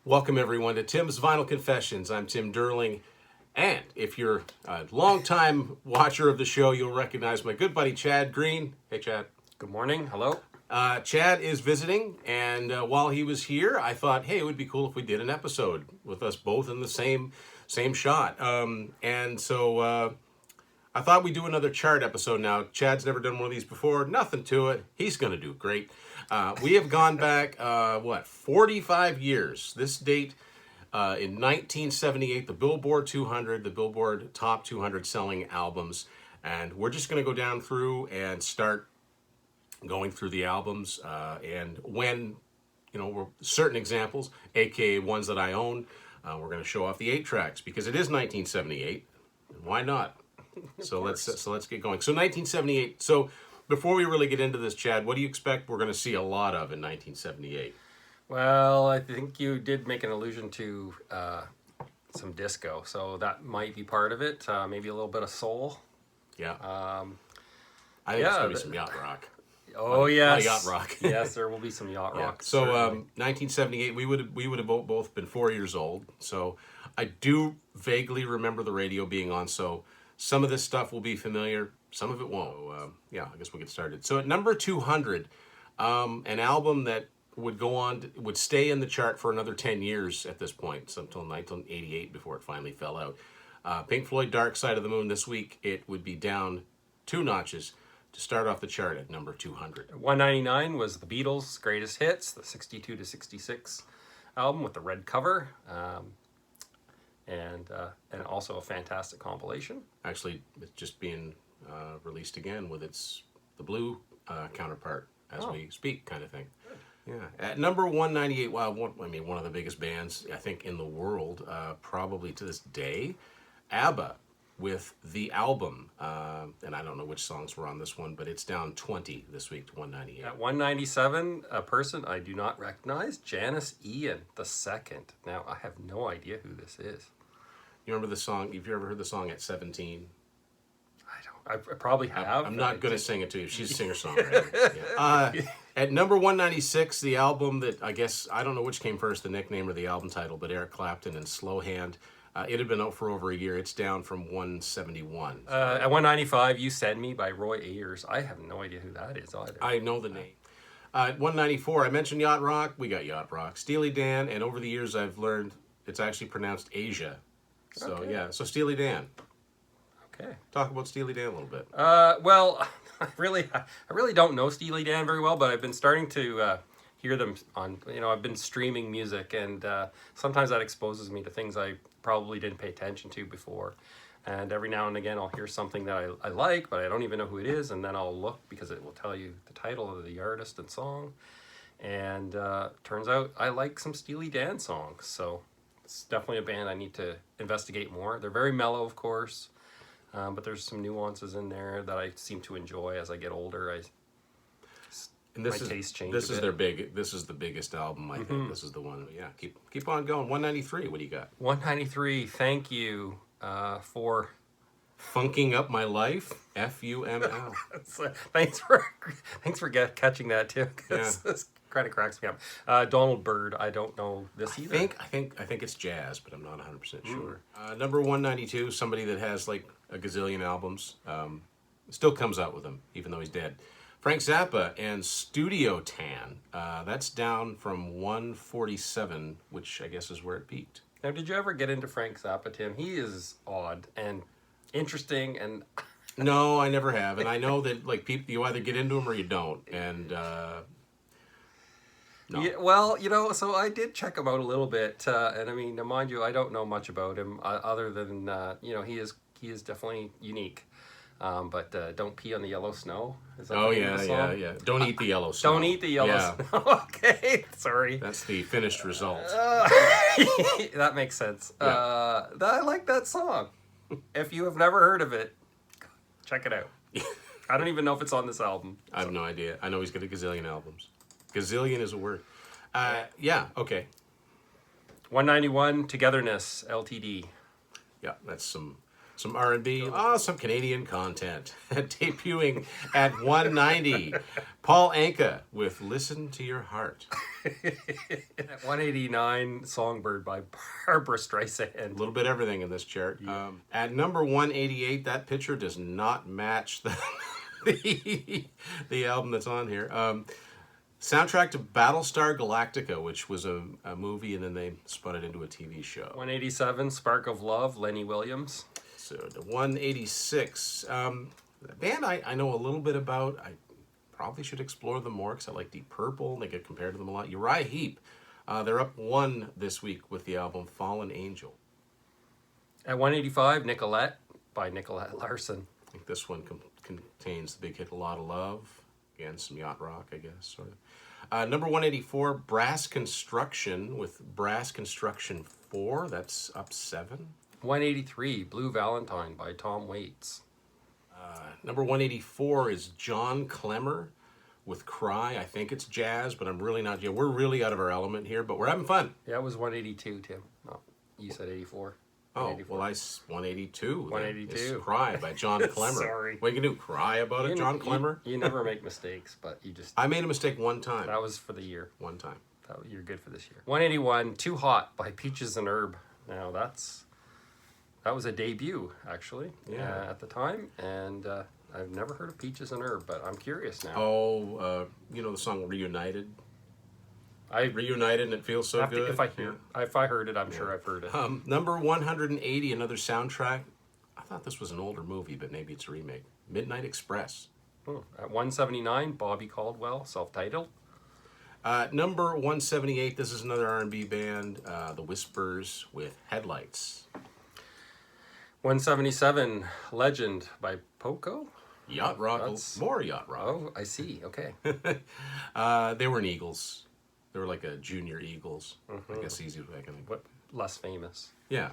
Welcome, everyone, to Tim's Vinyl Confessions. I'm Tim Derling, and if you're a longtime watcher of the show, you'll recognize my good buddy Chad Green. Hey, Chad. Good morning. Hello. Chad is visiting, and while he was here, I thought, hey, it would be cool if we did an episode with us both in the same shot. And so I thought we'd do another chart episode now. Chad's never done one of these before. Nothing to it. He's going to do great. We have gone back, 45 years. This date, in 1978, the Billboard 200, the Billboard Top 200 selling albums. And we're just going to go down through and start going through the albums. And when, we're certain examples, aka ones that I own, we're going to show off the 8 tracks because it is 1978. And why not? So let's get going. So 1978. So before we really get into this, Chad, what do you expect we're going to see a lot of in 1978? Well, I think you did make an allusion to some disco, so that might be part of it. Maybe a little bit of soul. Yeah. I think it's going to be some yacht rock. Oh, yes. Yacht rock. Yes, there will be some yacht rock. So 1978, we would have both been 4 years old. So I do vaguely remember the radio being on. So some of this stuff will be familiar. Some of it won't. I guess we'll get started. So at number 200, an album that would stay in the chart for another 10 years at this point, so until 1988 before it finally fell out. Pink Floyd, Dark Side of the Moon. This week it would be down 2 notches to start off the chart at number 200. 199 was the Beatles' Greatest Hits, the 62 to 66 album with the red cover. And also a fantastic compilation. Actually, it's just being released again with the blue counterpart as we speak, kind of thing. Good. Yeah. At number 198, one of the biggest bands I think in the world, probably to this day, ABBA with The Album. And I don't know which songs were on this one, but it's down 20 this week to 198. At 197, a person I do not recognize, Janis Ian II. Now, I have no idea who this is. You remember the song? Have you ever heard the song At 17? I probably have. I'm not going to sing it to you. She's a singer-songwriter. Yeah. At number 196, the album that I don't know which came first, the nickname or the album title, but Eric Clapton and Slow Hand. It had been out for over a year. It's down from 171. At 195, You Send Me by Roy Ayers. I have no idea who that is either. I know the name. At 194, I mentioned yacht rock. We got yacht rock. Steely Dan, and over the years I've learned it's actually pronounced Asia. So so Steely Dan. Okay. Talk about Steely Dan a little bit. Well, I really don't know Steely Dan very well, but I've been starting to hear them on, I've been streaming music, and sometimes that exposes me to things I probably didn't pay attention to before. And every now and again I'll hear something that I like, but I don't even know who it is, and then I'll look because it will tell you the title of the artist and song. And turns out I like some Steely Dan songs, so it's definitely a band I need to investigate more. They're very mellow, of course. But there's some nuances in there that I seem to enjoy as I get older. My taste changes. This is the biggest album, I think. This is the one. Yeah, keep on going. 193. What do you got? 193. Thank you for funking up my life. FUML. Thanks for catching that too. Yeah. This kind of cracks me up. Donald Byrd. I don't know this either. I think it's jazz, but I'm not 100% sure. Number 192. Somebody that has like a gazillion albums. Still comes out with them, even though he's dead. Frank Zappa and Studio Tan. That's down from 147, which I guess is where it peaked. Now, did you ever get into Frank Zappa, Tim? He is odd and interesting and... No, I never have. And I know that like people, you either get into him or you don't. And no. Yeah, well, so I did check him out a little bit. And I mean, mind you, I don't know much about him other than, he is definitely unique. But Don't Pee on the Yellow Snow. Is that the name of the song? Yeah. Don't eat the yellow snow. Don't eat the yellow snow. Okay, sorry. That's the finished result. That makes sense. Yeah. I like that song. If you have never heard of it, check it out. I don't even know if it's on this album. I have no idea. I know he's got a gazillion albums. Gazillion is a word. Okay. 191, Togetherness, LTD. Yeah, that's some Some R&B, some Canadian content. Debuting at 190, Paul Anka with Listen to Your Heart. At 189, Songbird by Barbara Streisand. A little bit everything in this chart. Yeah. At number 188, that picture does not match the album that's on here. Soundtrack to Battlestar Galactica, which was a movie, and then they spun it into a TV show. 187, Spark of Love, Lenny Williams. So the 186, a band I know a little bit about. I probably should explore them more because I like Deep Purple, and they get compared to them a lot. Uriah Heep, they're up 1 this week with the album Fallen Angel. At 185, Nicolette by Nicolette Larson. I think this one contains the big hit A Lot of Love. Again, some yacht rock, I guess, sort of. Number 184, Brass Construction with Brass Construction 4. That's up 7. 183, Blue Valentine by Tom Waits. Number 184 is John Clemmer with Cry. I think it's jazz, but I'm really not. Yeah, we're really out of our element here, but we're having fun. Yeah, it was 182, Tim. No, you said 84. Oh, well, 182. 182. It's Cry by John Clemmer. Sorry. What are you going to do, cry about it, John Clemmer? You never make mistakes, but you just... I made a mistake one time. That was for the year. One time. You're good for this year. 181, Too Hot by Peaches and Herb. Now, that was a debut, actually, at the time, and I've never heard of Peaches and Herb, but I'm curious now. Oh, you know the song Reunited? Reunited and it feels so good. If I heard it, I'm sure I've heard it. Number 180, another soundtrack. I thought this was an older movie, but maybe it's a remake. Midnight Express. At 179, Bobby Caldwell, self-titled. Number 178, this is another R&B band, The Whispers with Headlights. 177, Legend by Poco. Yacht rock, more yacht rock. Oh, I see. Okay. They were an Eagles. They were like a junior Eagles. I guess easy way I can think. What, less famous? Yeah.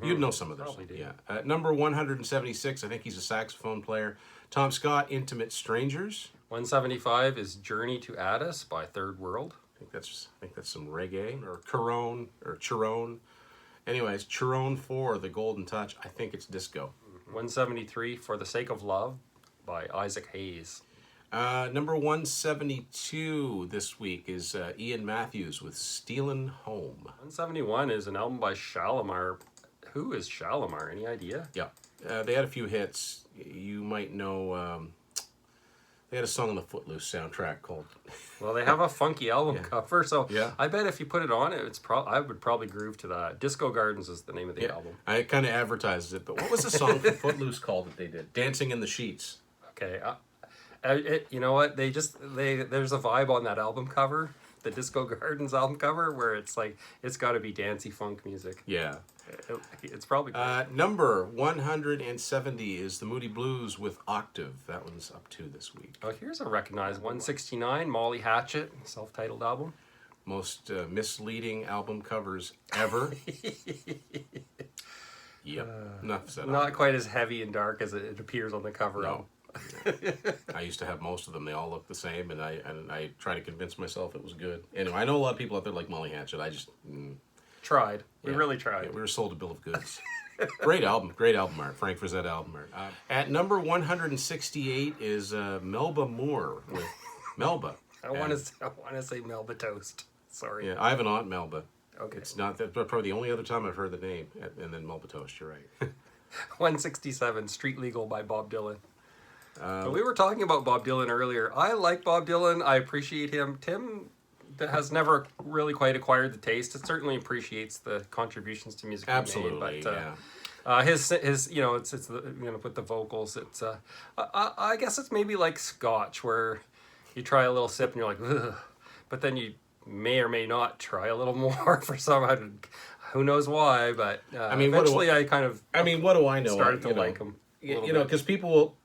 You'd know some of those. Probably do. Yeah. Number 176, I think he's a saxophone player. Tom Scott, Intimate Strangers. 175 is Journey to Addis by Third World. I think that's some reggae or Chiron. Anyways, Chiron 4, The Golden Touch. I think it's disco. 173, For the Sake of Love by Isaac Hayes. Number 172 this week is Ian Matthews with Stealin' Home. 171 is an album by Shalimar. Who is Shalimar? Any idea? Yeah. They had a few hits. You might know... they had a song on the Footloose soundtrack called... Well, they have a funky album cover, so yeah. I bet if you put it on, I would probably groove to that. Disco Gardens is the name of the album. I kind of advertised it, but what was the song from Footloose called that they did? Dancing in the Sheets. Okay. You know what? There's a vibe on that album cover, the Disco Gardens album cover, where it's like, it's got to be dancey funk music. Yeah. It's probably cool. Number 170 is the Moody Blues with Octave. That one's up 2 this week. Oh, here's a recognized 169, Molly Hatchet, self-titled album. Most misleading album covers ever. Yep. Enough said. Not quite as heavy and dark as it appears on the cover. No. I used to have most of them. They all look the same, and I try to convince myself it was good. Anyway, I know a lot of people out there like Molly Hatchet. I just... Tried. We really tried. Yeah, we were sold a bill of goods. Great album art. Frank Frazetta album art. At number 168 is Melba Moore with Melba. I want to say Melba Toast. Sorry. Yeah, I have an aunt Melba. Okay. It's not that's probably the only other time I've heard the name, and then Melba Toast. You're right. 167, Street Legal by Bob Dylan. We were talking about Bob Dylan earlier. I like Bob Dylan. I appreciate him. Tim has never really quite acquired the taste. It certainly appreciates the contributions to music. Absolutely, he made, but, his it's with the vocals. It's I guess it's maybe like Scotch, where you try a little sip and you're like, ugh, but then you may or may not try a little more for some. Who knows why? But eventually, what do I know? Started to like him. Because people will,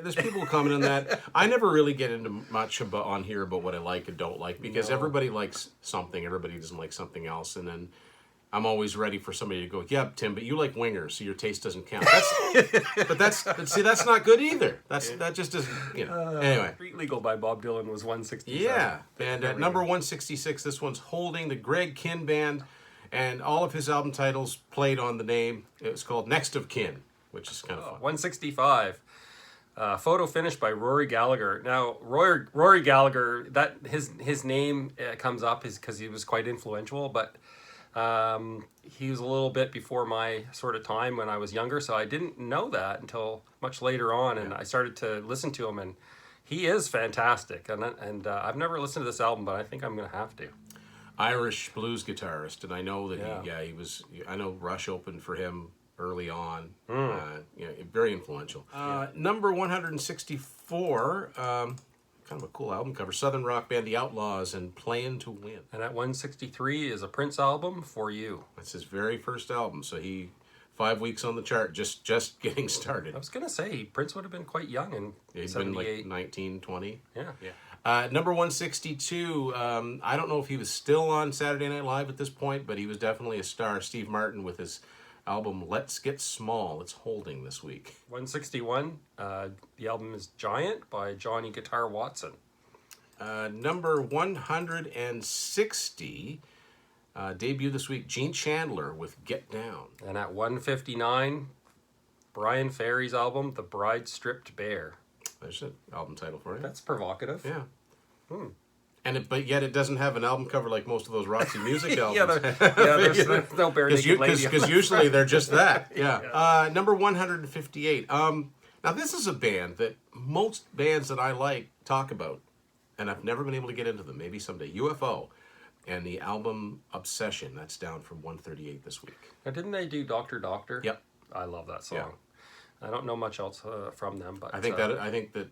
there's people who comment on that. I never really get into much on here about what I like and don't like, because everybody likes something, everybody doesn't like something else, and then I'm always ready for somebody to go, yeah, Tim, but you like wingers, so your taste doesn't count. That's not good either. That just doesn't, Anyway. Street Legal by Bob Dylan was 167. Yeah, and at number 166, this one's Holding, the Greg Kihn Band, and all of his album titles played on the name. It was called Next of Kin, which is kind of fun. 165. Photo finished by Rory Gallagher. Now, Rory Gallagher, that his name comes up is because he was quite influential, but he was a little bit before my sort of time when I was younger, so I didn't know that until much later on, and I started to listen to him, and he is fantastic. And I've never listened to this album, but I think I'm going to have to. Irish blues guitarist, and I know that he was. I know Rush opened for him early on. Very influential. Number 164, kind of a cool album cover. Southern rock band The Outlaws and Playin' to Win. And at 163 is a Prince album, For You. That's his very first album, so he 5 weeks on the chart, just getting started. I was going to say, Prince would have been quite young in He'd 78. been like 19, 20. Yeah. Number 162, I don't know if he was still on Saturday Night Live at this point, but he was definitely a star. Steve Martin with his album Let's Get Small. It's holding this week. 161, the album is Giant by Johnny Guitar Watson. Number 160, debut this week, Gene Chandler with Get Down. And at 159, Brian Ferry's album, The Bride Stripped Bare. There's an album title for it. That's provocative. Yeah. But yet it doesn't have an album cover like most of those Roxy Music albums. There's no bare naked lady. Because usually they're just that. Yeah. Number 158. Now this is a band that most bands that I like talk about, and I've never been able to get into them. Maybe someday. UFO. And the album Obsession. That's down from 138 this week. Now, didn't they do Doctor Doctor? Yep. I love that song. Yeah. I don't know much else from them, but I think that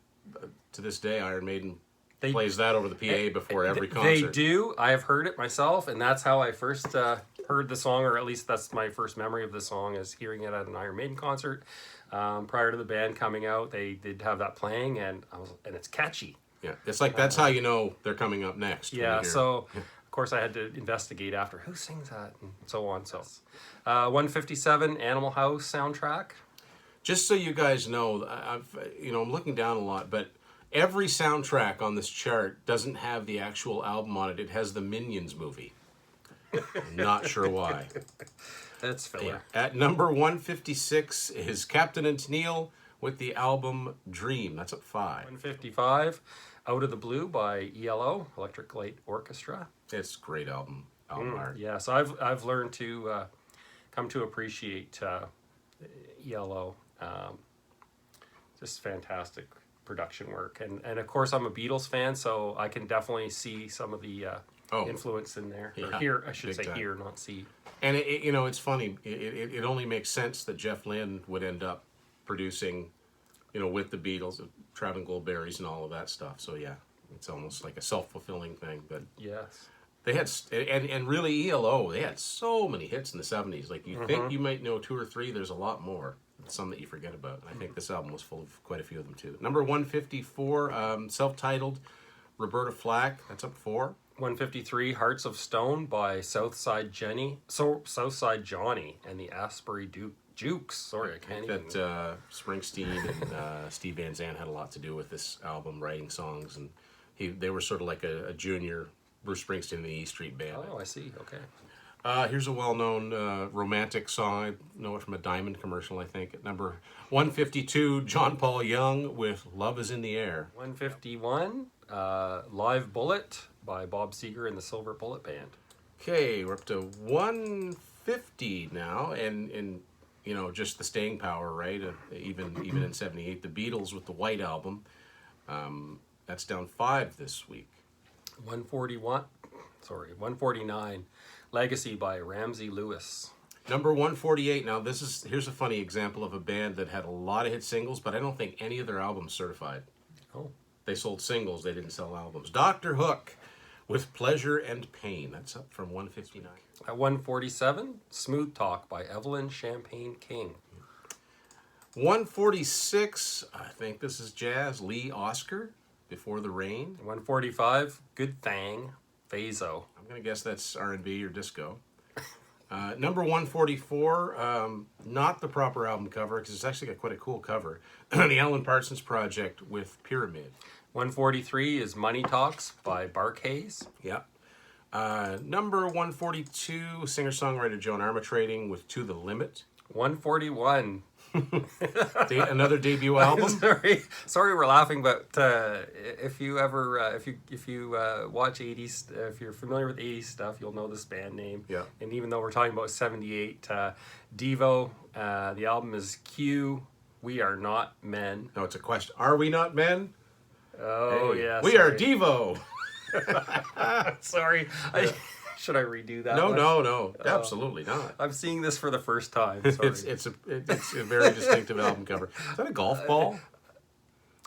to this day Iron Maiden plays that over the PA before every concert. They do. I have heard it myself, and that's how I first heard the song, or at least that's my first memory of the song, is hearing it at an Iron Maiden concert. Prior to the band coming out, they did have that playing, and it's catchy. Yeah, it's like that's how you know they're coming up next. Yeah, so of course I had to investigate after who sings that and so on. So, 157, Animal House soundtrack. Just so you guys know, I'm looking down a lot, but every soundtrack on this chart doesn't have the actual album on it. It has the Minions movie. I'm not sure why. That's filler. At number 156 is Captain and Tennille with the album Dream. That's at 5. 155, Out of the Blue by ELO, Electric Light Orchestra. It's a great album art. Yeah, so I've learned to come to appreciate ELO. Just fantastic production work, and of course I'm a Beatles fan, so I can definitely see some of the influence in there. Or hear, I should say, hear, not see. And it's funny. It only makes sense that Jeff Lynne would end up producing, with the Beatles, Traveling Goldberries and all of that stuff. So yeah, it's almost like a self-fulfilling thing. But yes, they had and really ELO. They had so many hits in the 70s. Like you think you might know 2 or 3. There's a lot more. Some that you forget about. And I think this album was full of quite a few of them too. Number 154, self-titled, Roberta Flack. That's up 4. 153, Hearts of Stone by Southside Johnny and the Asbury Jukes. Sorry, I can't even. That Springsteen and Steve Van Zandt had a lot to do with this album, writing songs, and they were sort of like a junior Bruce Springsteen and the E Street Band. Oh, I see. Okay. Here's a well-known romantic song. I know it from a Diamond commercial, I think. At number 152, John Paul Young with Love is in the Air. 151, Live Bullet by Bob Seger and the Silver Bullet Band. Okay, we're up to 150 now, and just the staying power, right? Even in 78, the Beatles with the White Album. That's down 5 this week. 149, Legacy by Ramsey Lewis. Number 148. Now here's a funny example of a band that had a lot of hit singles, but I don't think any of their albums certified. Oh. They sold singles, they didn't sell albums. Dr. Hook with Pleasure and Pain. That's up from 159. At 147, Smooth Talk by Evelyn Champagne King. 146, I think this is jazz, Lee Oscar, Before the Rain. 145, Good Thang, Phaso. I'm going to guess that's R&B or disco. Number 144, not the proper album cover, because it's actually got quite a cool cover. The Alan Parsons Project with Pyramid. 143 is Money Talks by Bark Hayes. Yep. Number 142, singer-songwriter Joan Armatrading with To the Limit. 141, Another debut album. Sorry, we're laughing, but if you ever, if you watch '80s, if you're familiar with '80s stuff, you'll know this band name. Yeah. And even though we're talking about '78, Devo, the album is Q. We Are Not Men. No, it's a question. Are we not men? Oh Hey, yeah. we are Devo. Sorry. Should I redo that? No, absolutely not. I'm seeing this for the first time. Sorry. It's a very distinctive album cover. Is that a golf ball?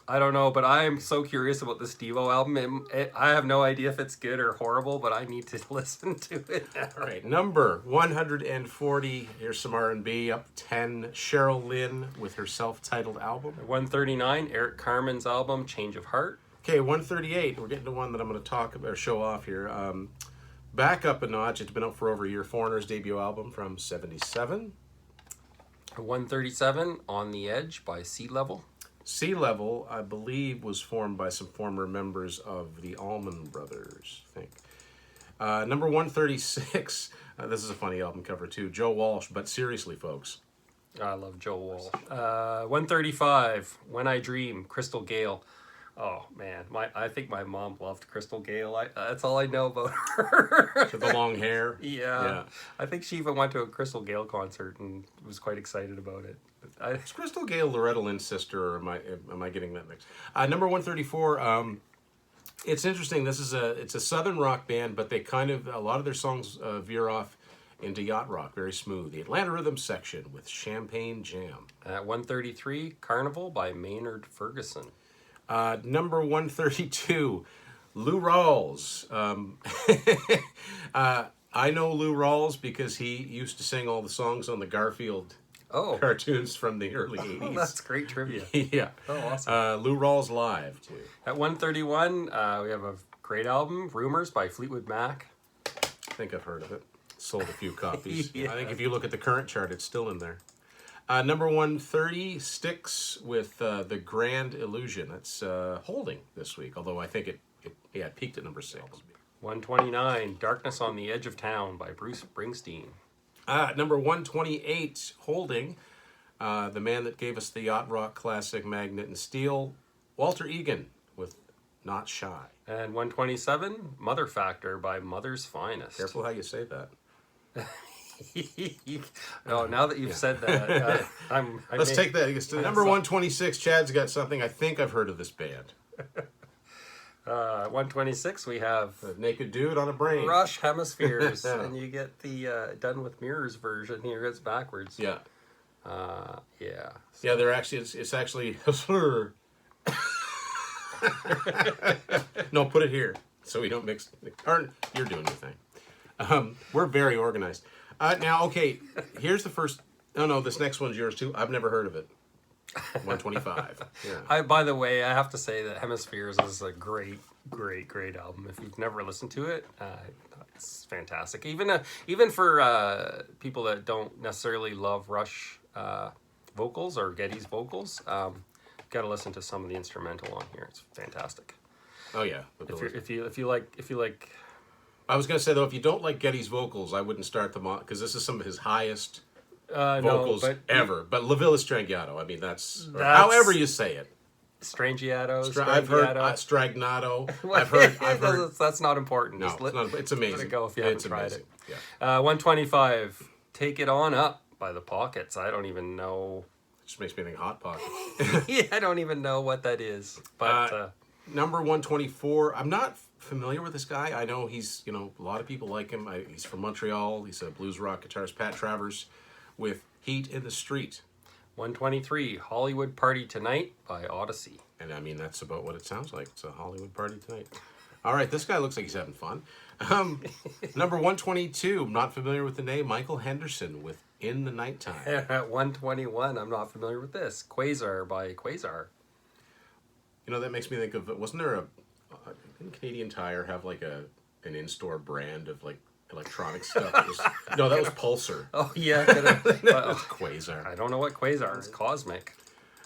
I don't know, but I am so curious about this Devo album. I have no idea if it's good or horrible, but I need to listen to it now. All right, number 140. Here's some R&B. Up 10. Cheryl Lynn with her self-titled album. 139, Eric Carmen's album, Change of Heart. Okay, 138. We're getting to one that I'm going to talk about or show off here. Back up a notch. It's been out for over a year. Foreigner's debut album from 77. 137, On the Edge by Sea Level. Sea Level, I believe, was formed by some former members of the Allman Brothers, I think. Number 136, this is a funny album cover too, Joe Walsh, but seriously, folks. I love Joe Walsh. 135, When I Dream, Crystal Gale. Oh man, I think my mom loved Crystal Gale. That's all I know about her. With the long hair. Yeah. I think she even went to a Crystal Gale concert and was quite excited about it. Is Crystal Gale Loretta Lynn's sister, or am I getting that mixed? Number 134. It's interesting. It's a southern rock band, but they a lot of their songs veer off into yacht rock, very smooth. The Atlanta Rhythm Section with Champagne Jam. At 133, Carnival by Maynard Ferguson. Number 132, Lou Rawls. I know Lou Rawls because he used to sing all the songs on the Garfield cartoons from the early 80s. Oh, that's great trivia. Yeah. Oh, awesome. Lou Rawls live, too. At 131, we have a great album, Rumors by Fleetwood Mac. I think I've heard of it. Sold a few copies. Yeah. I think if you look at the current chart, it's still in there. Number 130, Styx with The Grand Illusion. That's holding this week, although I think it peaked at number 6. 129, Darkness on the Edge of Town by Bruce Springsteen. Number 128, holding, the man that gave us the yacht rock classic Magnet and Steel, Walter Egan with Not Shy. And 127, Mother Factor by Mother's Finest. Careful how you say that. Oh, now that you've said that, Let's take that. Number 126, Chad's got something. I think I've heard of this band. 126, we have A Naked Dude on a Brain. Rush Hemispheres, and you get the Done with Mirrors version here. It's backwards. Yeah. Yeah. Yeah, they're actually, it's actually, no, put it here so we don't mix. Or, you're doing your thing. We're very organized. Now, okay, here's the first. No, this next one's yours too. I've never heard of it. 125. Yeah. By the way, I have to say that Hemispheres is a great album. If you've never listened to it, it's fantastic. Even for people that don't necessarily love Rush vocals or Geddy's vocals, got to listen to some of the instrumental on here. It's fantastic. Oh yeah. If you like. I was gonna say though, if you don't like Geddy's vocals, I wouldn't start them on because this is some of his highest vocals ever. But La Villa Strangiato, I mean that's however you say it. Strangiato. I've heard Stragnato. I've heard. That's not important. No, it's amazing. Let it go if you haven't tried amazing. it. Yeah. 125. Take It On Up by The Pockets. I don't even know. It just makes me think Hot Pocket. Yeah, I don't even know what that is. But number 124. I'm not familiar with this guy. I know he's, a lot of people like him. He's from Montreal. He's a blues rock guitarist, Pat Travers, with Heat in the Street. 123, Hollywood Party Tonight by Odyssey. And I mean, that's about what it sounds like. It's a Hollywood party tonight. All right, this guy looks like he's having fun. Number 122, I'm not familiar with the name, Michael Henderson with In the Nighttime. At 121, I'm not familiar with this, Quasar by Quasar. That makes me think of, wasn't there didn't Canadian Tire have like an in-store brand of like electronic stuff? That was Pulsar. Oh yeah, that was Quasar. I don't know what Quasar is. Cosmic.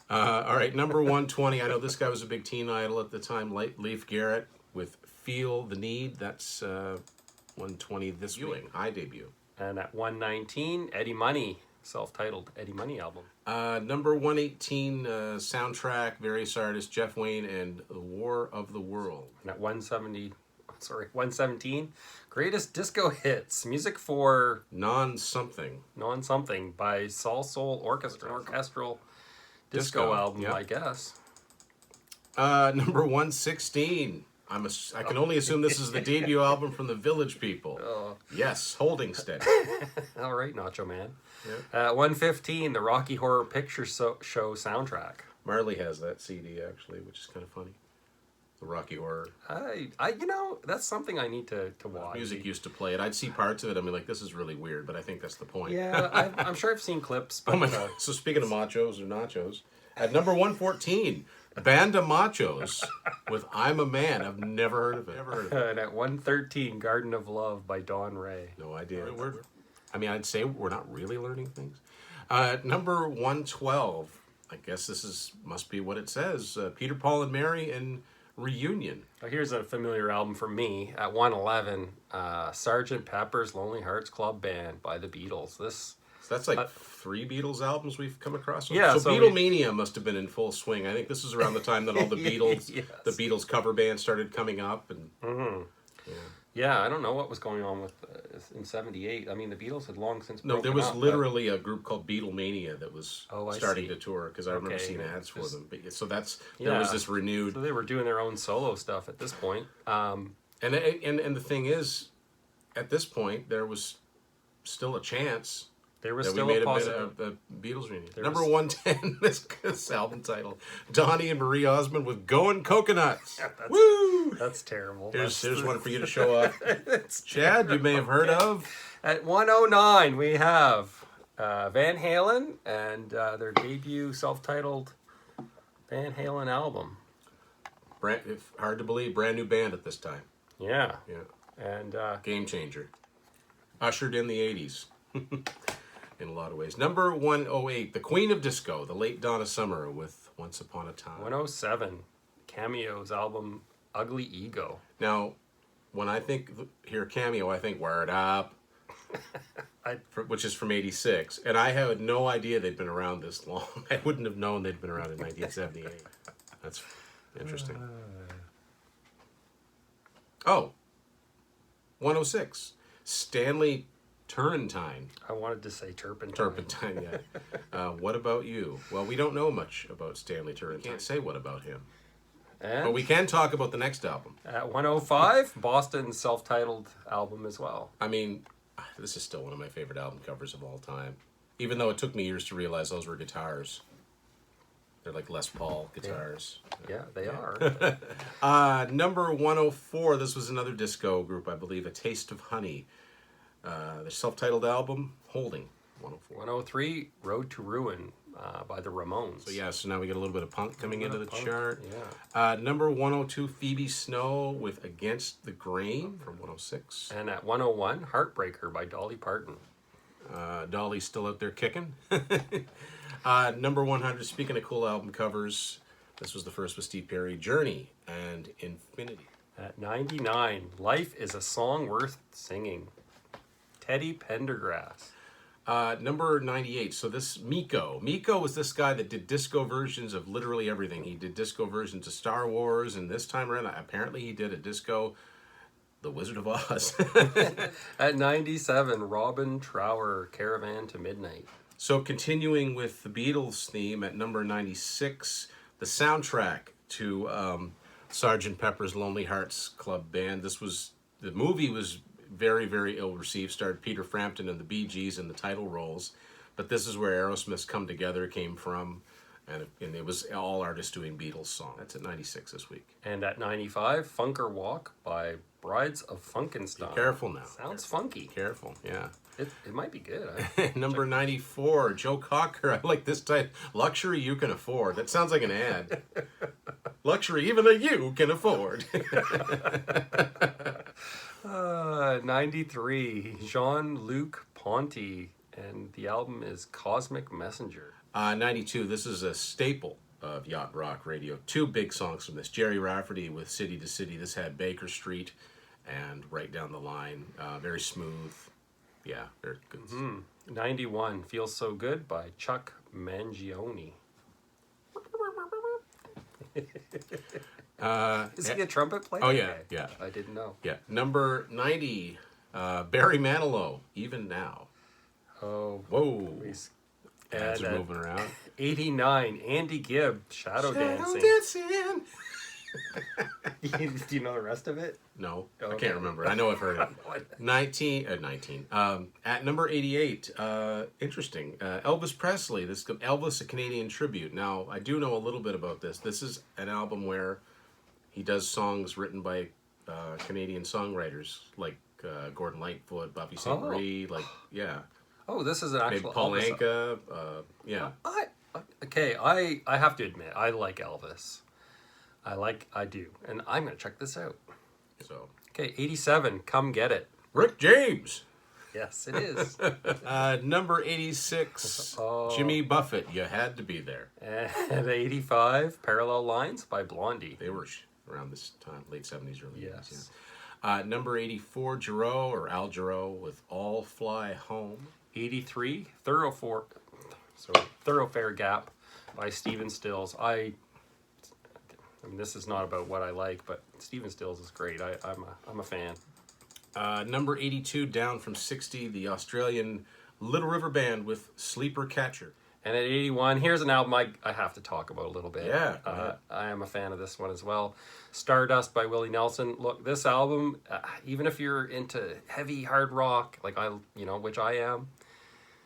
All right, number 120. I know this guy was a big teen idol at the time. Leif Garrett with Feel the Need. That's 120 this week. High debut. And at 119, Eddie Money self-titled Eddie Money album. Number 118 soundtrack, various artists, Jeff Wayne and The War of the World. And at 117, greatest disco hits, music for Non-something. Non-something by Soul orchestral disco album, yep. I guess. Number 116. I can only assume this is the debut album from the Village People. Oh. Yes, Holding Steady. All right, Nacho Man. Yep. At 115, the Rocky Horror Picture Show soundtrack. Marley has that CD actually, which is kind of funny. The Rocky Horror. That's something I need to watch. Music used to play it. I'd see parts of it. I mean, like, this is really weird, but I think that's the point. Yeah, I'm sure I've seen clips. But, Oh my God. So speaking of machos or nachos, at number 114, Band of Machos with I'm a Man. I've never heard of it. And at 113, Garden of Love by Dawn Ray. No idea. I'd say we're not really learning things. Number 112, I guess must be what it says. Peter, Paul, and Mary and Reunion. Now here's a familiar album for me. At 111, Sgt. Pepper's Lonely Hearts Club Band by the Beatles. So that's like 3 Beatles albums we've come across. Yeah, so Beatlemania must have been in full swing. I think this is around the time that all the Beatles, Yes. the Beatles cover bands started coming up. And Yeah, I don't know what was going on with in '78. I mean, the Beatles had long since no, there broken was up, literally a group called Beatlemania that was I starting see. to tour because I remember Okay. seeing ads for them. But, so there Yeah. was this renewed. So they were doing their own solo stuff at this point. And the thing is, at this point, there was still a chance There was that still we made a a bit possible. of a Beatles reunion. There Number was- 110, this album title, Donnie and Marie Osmond with Goin' Coconuts. That's- Woo! That's terrible. Here's one for you to show off. Chad, you may have heard of. At 109, we have Van Halen and their debut self-titled Van Halen album. Hard to believe, brand new band at this time. Yeah. Yeah, And game changer. Ushered in the 80s. In a lot of ways. Number 108, the Queen of Disco, the late Donna Summer with Once Upon a Time. 107, Cameo's album Ugly Ego. Now, when I hear Cameo, I think Word Up, which is from 86. And I had no idea they'd been around this long. I wouldn't have known they'd been around in 1978. That's interesting. 106, Stanley Turrentine. I wanted to say Turpentine. Turpentine, yeah. What about you? Well, we don't know much about Stanley Turrentine. Can't say what about him. And But we can talk about the next album. at 105, Boston's self-titled album as well. I mean, this is still one of my favorite album covers of all time. Even though it took me years to realize those were guitars. They're like Les Paul guitars. Yeah, they are. Number 104, this was another disco group, I believe, A Taste of Honey. Their self-titled album, Holding, 104. 103, Road to Ruin by the Ramones. So now we get a little bit of punk coming into the Punk, chart. Yeah. Number 102, Phoebe Snow with Against the Grain from 106. And at 101, Heartbreaker by Dolly Parton. Dolly's still out there kicking. Number 100, speaking of cool album covers, this was the first with Steve Perry, Journey and Infinity. At 99, Life is a Song Worth Singing. Teddy Pendergrass. Number 98, so this Miko was this guy that did disco versions of literally everything. He did disco versions of Star Wars, and this time around apparently he did a disco The Wizard of Oz. At 97, Robin Trower, Caravan to Midnight. So continuing with the Beatles theme, at number 96, the soundtrack to Sgt. Pepper's Lonely Hearts Club Band. The movie was very, very ill received. Starred Peter Frampton and the Bee Gees in the title roles, but this is where Aerosmith's Come Together came from, and it was all artists doing Beatles songs. That's at 96 this week. And at 95, Funker Walk by Brides of Funkenstein. Be careful now. Sounds funky. Careful, yeah. It might be good. Number 94, Joe Cocker. I like this title. Luxury You Can Afford. That sounds like an ad. Luxury even a you can afford. 93, Jean-Luc Ponty, and the album is Cosmic Messenger. 92, this is a staple of yacht rock radio. 2 big songs from this. Jerry Rafferty with City to City. This had Baker Street and Right Down the Line. Very smooth. Yeah, very good. 91, Feels So Good by Chuck Mangione. Is he a trumpet player? Oh, yeah, Okay. yeah. I didn't know. Yeah. Number 90, Barry Manilow, Even Now. Oh, Whoa. please. Ads And are moving around. 89, Andy Gibb, Shadow Dancing. Dancing. Do you know the rest of it? No, I Okay. can't remember. I know I've heard it. 19. At number 88, interesting. Elvis Presley. This Elvis, a Canadian tribute. Now, I do know a little bit about this. This is an album where he does songs written by Canadian songwriters like Gordon Lightfoot, Bobby St. Marie, Oh, this is an maybe actual Paul Elvis. Anka. I have to admit, I like Elvis. I do. And I'm going to check this out. So, Okay, 87, Come Get It. Rick James. Yes, it is. Number 86, Jimmy Buffett. You had to be there. And 85, Parallel Lines by Blondie. They were around this time, late 70s, early 80s. Yes. Yeah. Number 84, Jarreau or Al Jarreau with All Fly Home. 83, Thoroughfare Gap by Stephen Stills. I mean, this is not about what I like, but Stephen Stills is great. I'm a fan. Number 82, down from 60, the Australian Little River Band with Sleeper Catcher. And at 81, here's an album I have to talk about a little bit. Yeah, go ahead. I am a fan of this one as well. Stardust by Willie Nelson. Look, this album, even if you're into heavy hard rock, like which I am,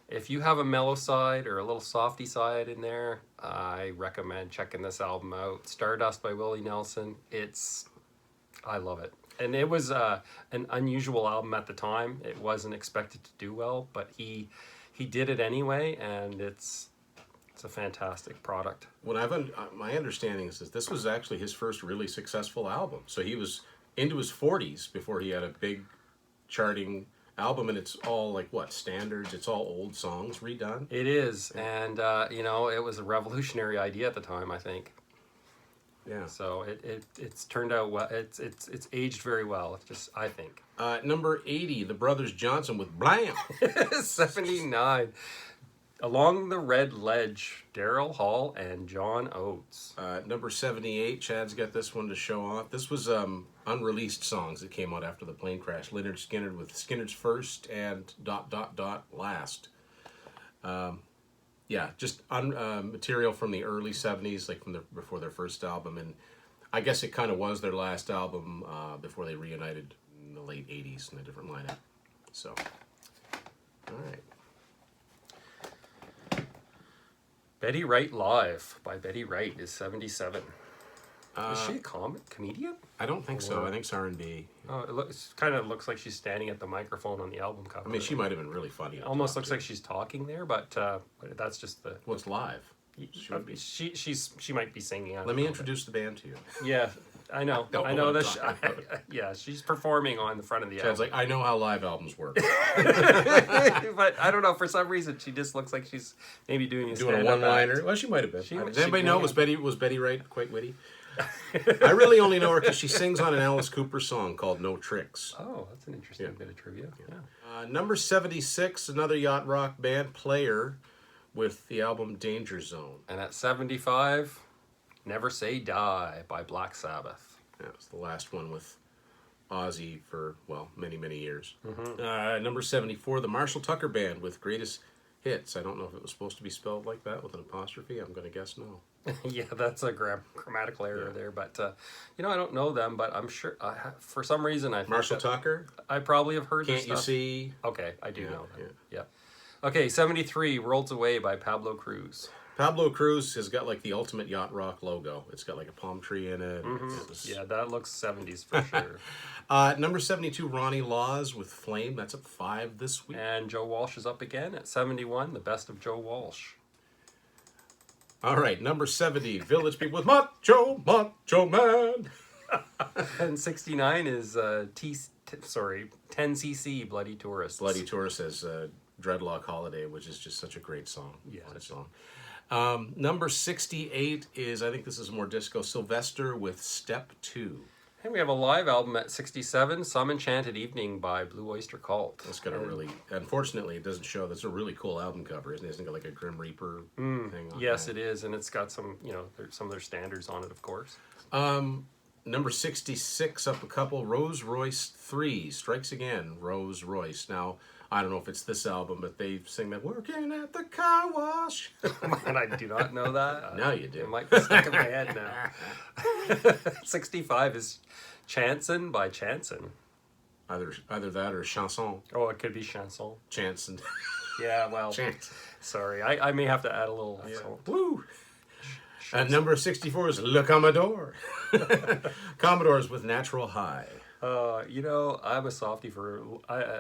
if you have a mellow side or a little softy side in there, I recommend checking this album out. Stardust by Willie Nelson. I love it. And it was an unusual album at the time. It wasn't expected to do well, but he did it anyway, and it's a fantastic product. When my understanding is that this was actually his first really successful album. So he was into his 40s before he had a big charting album, and it's all like standards. It's all old songs redone. It is, and it was a revolutionary idea at the time, I think. Yeah. So it's turned out well. It's aged very well. I think. Number 80, the Brothers Johnson with Blam. 79. Along the Red Ledge, Daryl Hall and John Oates. Number 78, Chad's got this one to show off. This was unreleased songs that came out after the plane crash. Leonard Skinner with Skinner's First and ... Last. Yeah, just material from the early 70s, like before their first album. And I guess it kind of was their last album before they reunited in the late 80s in a different lineup. So, all right. Betty Wright Live by Betty Wright is 77. Is she a comedian? I don't think so. I think it's R&B. Oh, it kind of looks like she's standing at the microphone on the album cover. I mean, she might have been really funny. It almost looks like she's talking there, but that's just the. Well, it's live. She might be singing. Let me introduce the band to you. Yeah, I know. Don't I know know what that. I'm talking about. Yeah, she's performing on the front of the Chad's album. like, I know how live albums work. But I don't know. For some reason, she just looks like she's maybe doing a Doing a stand-up one-liner. act. Well, she might have been. She- Does she anybody may know? have. Was Betty Wright quite witty? I really only know her because she sings on an Alice Cooper song called No Tricks. Oh, that's an interesting bit of trivia. Yeah. Number 76, another yacht rock band, Player, with the album Danger Zone. And at 75, Never Say Die by Black Sabbath. That was the last one with Ozzy for, many, many years. Mm-hmm. Number 74, the Marshall Tucker Band with Greatest Hits. I don't know if it was supposed to be spelled like that with an apostrophe. I'm going to guess no. Yeah, that's a grammatical error there. But, I don't know them, but I'm sure, for some reason, I think Marshall Tucker? I probably have heard their Can't You stuff. See? Okay, I do know them. Yeah. Okay, 73, Worlds Away by Pablo Cruz. Pablo Cruz has got like the ultimate yacht rock logo. It's got like a palm tree in it. Yeah, that looks 70s for sure. Number 72, Ronnie Laws with Flame. That's up 5 this week. And Joe Walsh is up again at 71, the best of Joe Walsh. All right, number 70, Village People with Macho Man. And 69 is 10cc, Bloody Tourists. Bloody Tourist says Dreadlock Holiday, which is just such a great song. Yeah. Fun song. Number 68 is, I think this is more disco, Sylvester with Step 2. And we have a live album at 67, Some Enchanted Evening by Blue Oyster Cult. It's got a really, unfortunately, it doesn't show. That's a really cool album cover, isn't it? Isn't it got like a Grim Reaper thing on Yes, it? it is, and it's got some, some of their standards on it, of course. Number 66, up a couple, Rolls Royce 3, Strikes Again, Rolls Royce. Now, I don't know if it's this album, but they sing that, working at the car wash. And I do not know that. Now you do. It might be stuck in my head now. 65 is Chanson by Chanson. Either that or Chanson. Oh, it could be Chanson. Chanson. Yeah, well, Chance. sorry. I may have to add a little Yeah. accent. Woo! And number 64 is Le Commodore. Commodores with Natural High. I'm a softie for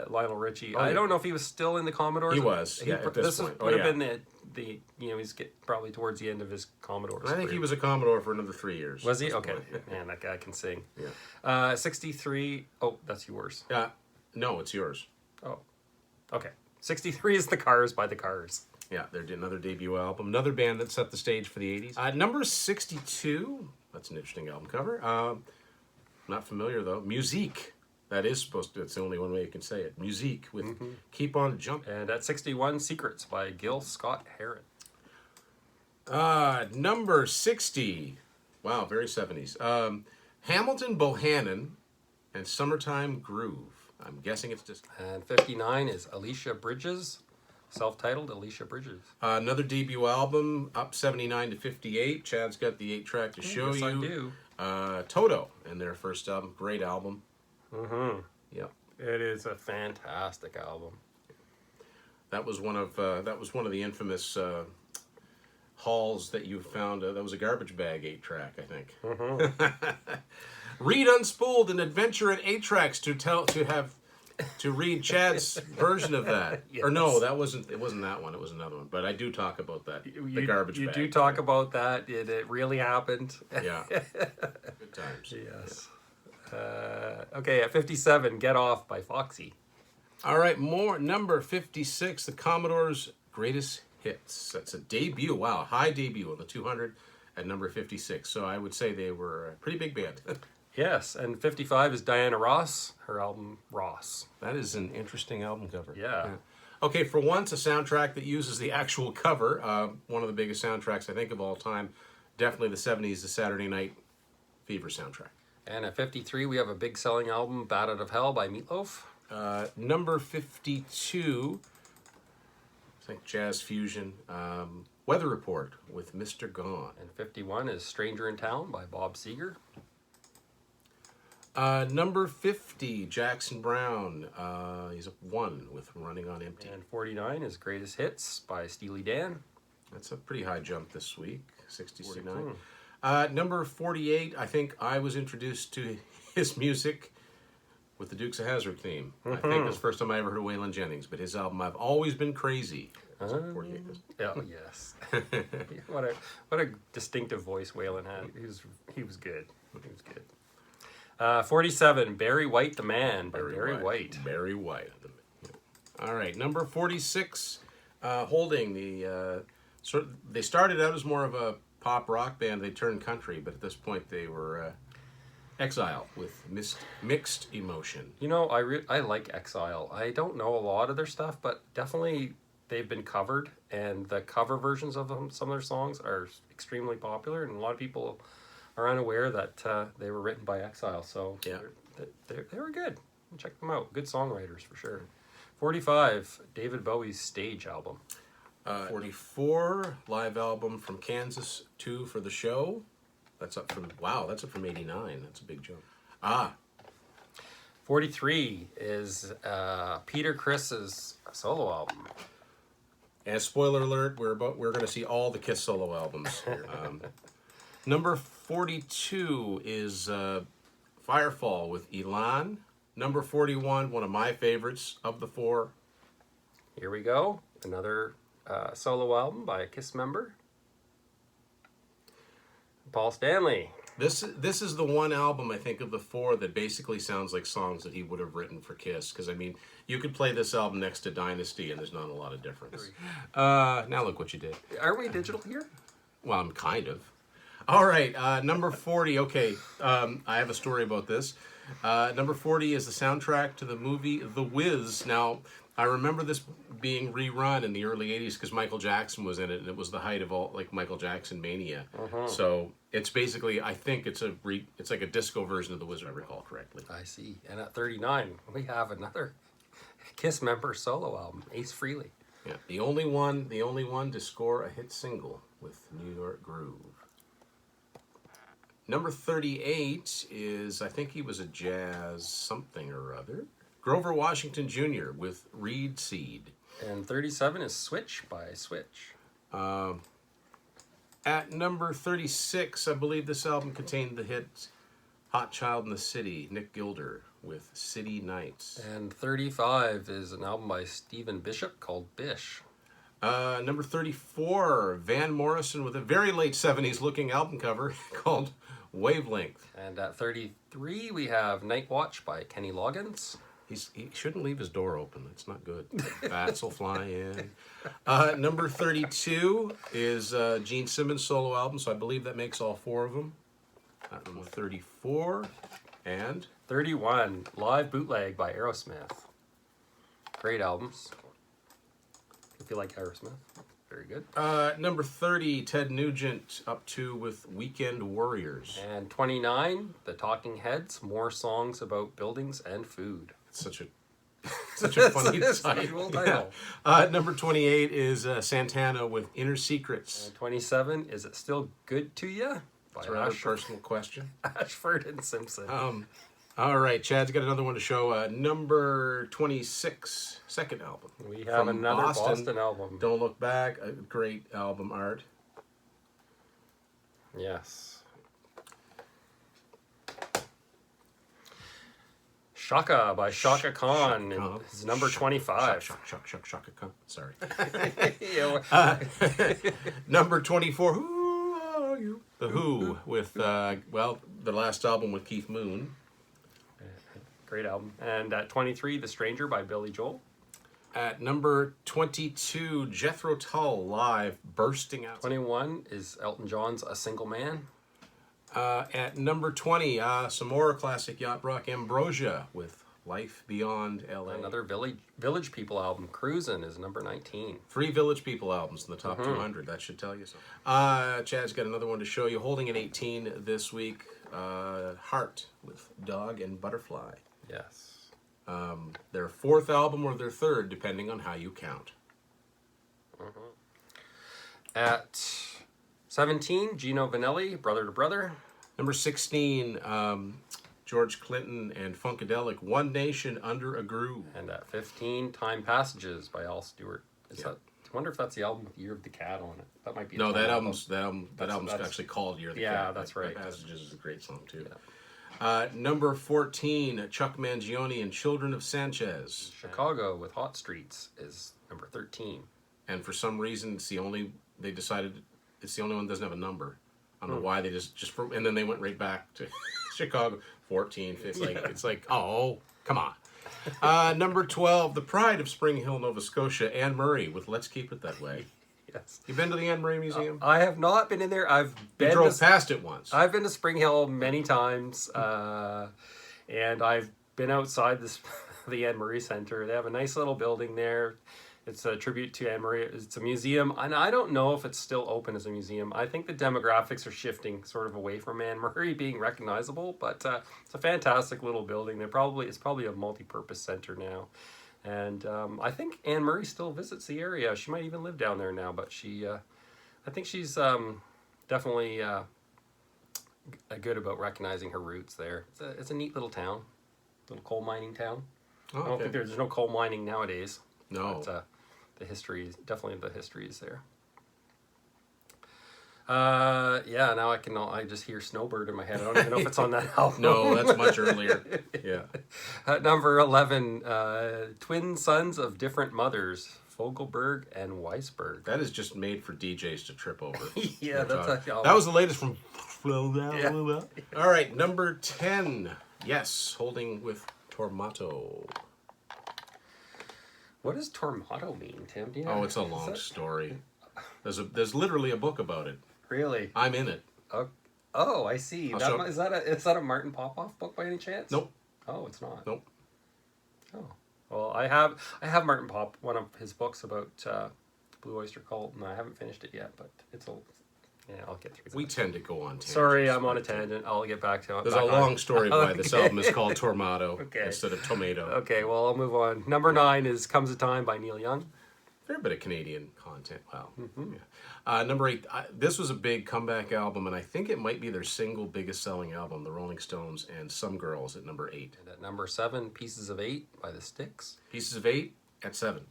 Lionel Richie. Oh, I yeah. don't know if he was still in the Commodores. He was, yeah, at this point. would Oh, have yeah. been the he's probably towards the end of his Commodores. I think he was a Commodore for another 3 years. Was he? That's Okay. what- Man, that guy can sing. Yeah. 63. Oh, that's yours. No, it's yours. Oh, okay. 63 is The Cars by The Cars. Yeah, they did another debut album. Another band that set the stage for the 80s. Number 62. That's an interesting album cover. Not familiar, though. Musique. That is supposed to, it's the only one way you can say it. Musique with Keep On Jumping. And at 61, Secrets by Gil Scott-Heron. Number 60. Wow, very 70s. Hamilton Bohannon and Summertime Groove. I'm guessing it's just And 59 is Alicia Bridges, self-titled Alicia Bridges. another debut album, up 79 to 58. Chad's got the 8-track to show Yes, you. I do. Toto and their first album. Great album. Mm-hmm. Yep. It is a fantastic album. That was one of the infamous hauls that you found. That was a garbage bag 8-track, I think. Read Unspooled, an adventure in 8-tracks to read Chad's version of that. Yes. Or no, it wasn't that one. It was another one. But I do talk about that. The garbage You bag. do talk about that. It really happened. Yeah. Good times. Yes. Okay, at 57, Get Off by Foxy. All right, number 56, the Commodore's Greatest Hits. That's a debut. Wow, high debut on the 200 at number 56. So I would say they were a pretty big band. Yes, and 55 is Diana Ross, her album Ross. That is an interesting album cover. Yeah. Okay, for once, a soundtrack that uses the actual cover. One of the biggest soundtracks, I think, of all time. Definitely the 70s, the Saturday Night Fever soundtrack. And at 53, we have a big selling album, Bat Out of Hell by Meatloaf. Number 52, I think Jazz Fusion. Weather Report with Mr. Gone. And 51 is Stranger in Town by Bob Seger. Number 50, Jackson Browne. He's up 1 with Running on Empty. And 49 is Greatest Hits by Steely Dan. That's a pretty high jump this week, 69. 42. Number 48, I think I was introduced to his music with the Dukes of Hazzard theme. I think it was the first time I ever heard of Waylon Jennings, but his album, I've Always Been Crazy. Was it 48? Oh, yes. what a distinctive voice Waylon had. He was good. He was good. 47, Barry White the Man by Barry White. Barry White. All right, number 46, holding the... they started out as more of a pop rock band. They turned country, but at this point they were Exile with Mixed Emotion. You know, I like Exile. I don't know a lot of their stuff, but definitely they've been covered, and the cover versions of some of their songs are extremely popular, and a lot of people are unaware that they were written by Exile. So yeah, they were good. Check them out. Good songwriters for sure. 45, David Bowie's stage album. 44, live album from Kansas, 2 for the show. That's up from 89. That's a big jump. 43 is Peter Criss's solo album. And spoiler alert, we're going to see all the Kiss solo albums here. Number 42 is Firefall with Elan. Number 41, one of my favorites of the 4. Here we go. Another solo album by a Kiss member. Paul Stanley. This is the one album, I think, of the 4 that basically sounds like songs that he would have written for Kiss. Because, I mean, you could play this album next to Dynasty, and there's not a lot of difference. Now look what you did. Are we digital here? Well, I'm kind of. All right, number 40. Okay, I have a story about this. Number 40 is the soundtrack to the movie The Wiz. Now, I remember this being rerun in the early 80s because Michael Jackson was in it, and it was the height of all, like, Michael Jackson mania. So it's basically, I think it's it's like a disco version of The Wiz, if I recall correctly. I see. And at 39, we have another Kiss member solo album, Ace Frehley. Yeah, the only one to score a hit single with New York Groove. Number 38 is, I think he was a jazz something or other, Grover Washington Jr. with Reed Seed. And 37 is Switch by Switch. At number 36, I believe this album contained the hit Hot Child in the City, Nick Gilder with City Nights. And 35 is an album by Stephen Bishop called Bish. Number 34, Van Morrison with a very late 70s looking album cover called Wavelength. And at 33, we have Night Watch by Kenny Loggins. He shouldn't leave his door open. It's not good. Bats will fly in. Number 32 is Gene Simmons' solo album, so I believe that makes all four of them. Number 34 and 31, Live Bootleg by Aerosmith. Great albums. If you like Aerosmith, very good. number 30, Ted Nugent up to with Weekend Warriors. And 29, The Talking Heads, more songs about buildings and food. It's such a funny title. Yeah. Number 28 is Santana with Inner Secrets. And 27, Is It Still Good to Ya? By It's a rather personal question. Ashford and Simpson. All right, Chad's got another one to show. Number 26, second album. We have From another Boston album. Don't Look Back, a great album art. Yes. Shaka by Shaka Khan. It's number 25. Shaka Khan. Sorry. Yeah, Number 24, Who Are You? The Who with, the last album with Keith Moon. great album. And at 23, The Stranger by Billy Joel. At number 22, Jethro Tull live, Bursting Out. 21 is Elton John's A Single Man. At number 20, some more classic yacht rock, Ambrosia with Life Beyond LA. Another Village People album, Cruisin', is number 19. 3 Village People albums in the top 200. That should tell you something. Chad's got another one to show you. Holding at 18 this week, Heart with Dog and Butterfly. Yes. Their 4th album or their 3rd, depending on how you count. At 17, Gino Vanelli, Brother to Brother. Number 16, George Clinton and Funkadelic, One Nation Under a Groove. And at 15, Time Passages by Al Stewart. I wonder if that's the album with Year of the Cat on it. That might be. No, that album's actually called Year of the Cat. Yeah, that's right. Passages is a great song too. Yeah. Number 14, Chuck Mangione and Children of Sanchez. Chicago with Hot Streets is number 13. And for some reason, they decided it's the only one that doesn't have a number. I don't know why they and then they went right back to Chicago 14, 15. It's like, oh, come on. Number 12, The Pride of Spring Hill, Nova Scotia, Anne Murray with Let's Keep It That Way. Yes. You been to the Anne Murray Museum? I have not been in there. You drove past it once. I've been to Spring Hill many times, and I've been outside the Anne Murray Center. They have a nice little building there. It's a tribute to Anne Murray. It's a museum, and I don't know if it's still open as a museum. I think the demographics are shifting sort of away from Anne Murray being recognizable, but it's a fantastic little building. It's probably a multi-purpose center now. And I think Anne Murray still visits the area. She might even live down there now, but I think she's definitely good about recognizing her roots there. It's a neat little town, little coal mining town. Oh, I don't think there's no coal mining nowadays. No. But, the history is there. Now I just hear Snowbird in my head. I don't even know if it's on that album. No, that's much earlier. Yeah. At number 11, Twin Sons of Different Mothers, Fogelberg and Weisberg. That is just made for DJs to trip over. Yeah, that was the latest from. Yeah. All right, number 10. Yes, Holding with Tormato. What does Tormato mean, Tim? Oh, it's a long story. There's literally a book about it. Really? I'm in it. Oh, I see. Is that a Martin Popoff book by any chance? Nope. Oh, it's not. Nope. Oh, well, I have Martin Pop, one of his books about Blue Oyster Cult, and I haven't finished it yet, but I'll get through that. We tend to go on tangents. Sorry, I'm on a tangent. I'll get back to it. There's a long story why this album is called Tormato Okay. instead of Tomato. Okay, well, I'll move on. Number 9 is Comes a Time by Neil Young. Fair bit of Canadian content. Wow. Yeah. Number 8. This was a big comeback album, and I think it might be their single biggest selling album, The Rolling Stones and Some Girls at number 8. And at number 7, Pieces of 8 by The Styx. Pieces of 8 at 7.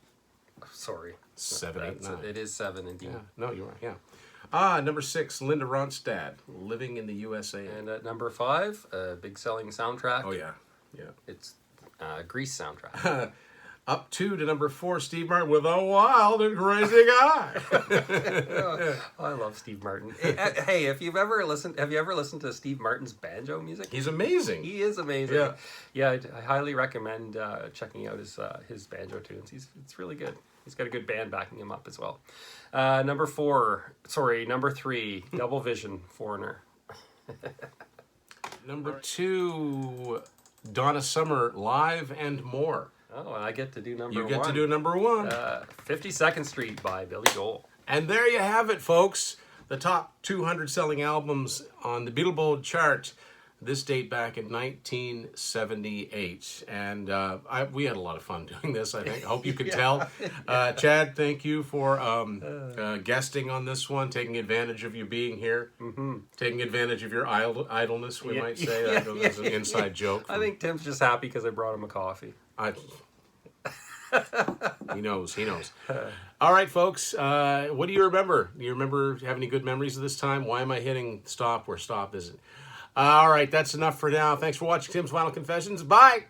Sorry. 7, 8, 9. It is 7 indeed. Yeah. No, you're right. Yeah. Number 6, Linda Ronstadt, Living in the USA. And at number 5, a big selling soundtrack. Oh, yeah. Yeah. It's Grease soundtrack. Up 2 to number 4, Steve Martin with A Wild and Crazy Guy. I love Steve Martin. Hey, have you ever listened to Steve Martin's banjo music? He's amazing. He is amazing. Yeah. Yeah, I highly recommend checking out his banjo tunes. It's really good. He's got a good band backing him up as well. Number 3, Double Vision, Foreigner. Number 2, Donna Summer, Live and More. Oh, and I get to do number 1. You get to do number 1. 52nd Street by Billy Joel. And there you have it, folks. The top 200 selling albums on the Billboard chart. This date back in 1978. And we had a lot of fun doing this, I think. I hope you could tell. Chad, thank you for guesting on this one, taking advantage of you being here. Mm-hmm. Taking advantage of your idleness, we might say. That was an inside joke. I think Tim's just happy because I brought him a coffee. He knows. All right, folks. What do you remember? Do you remember having any good memories of this time? Why am I hitting stop where stop isn't? All right, that's enough for now. Thanks for watching Tim's Vinyl Confessions. Bye.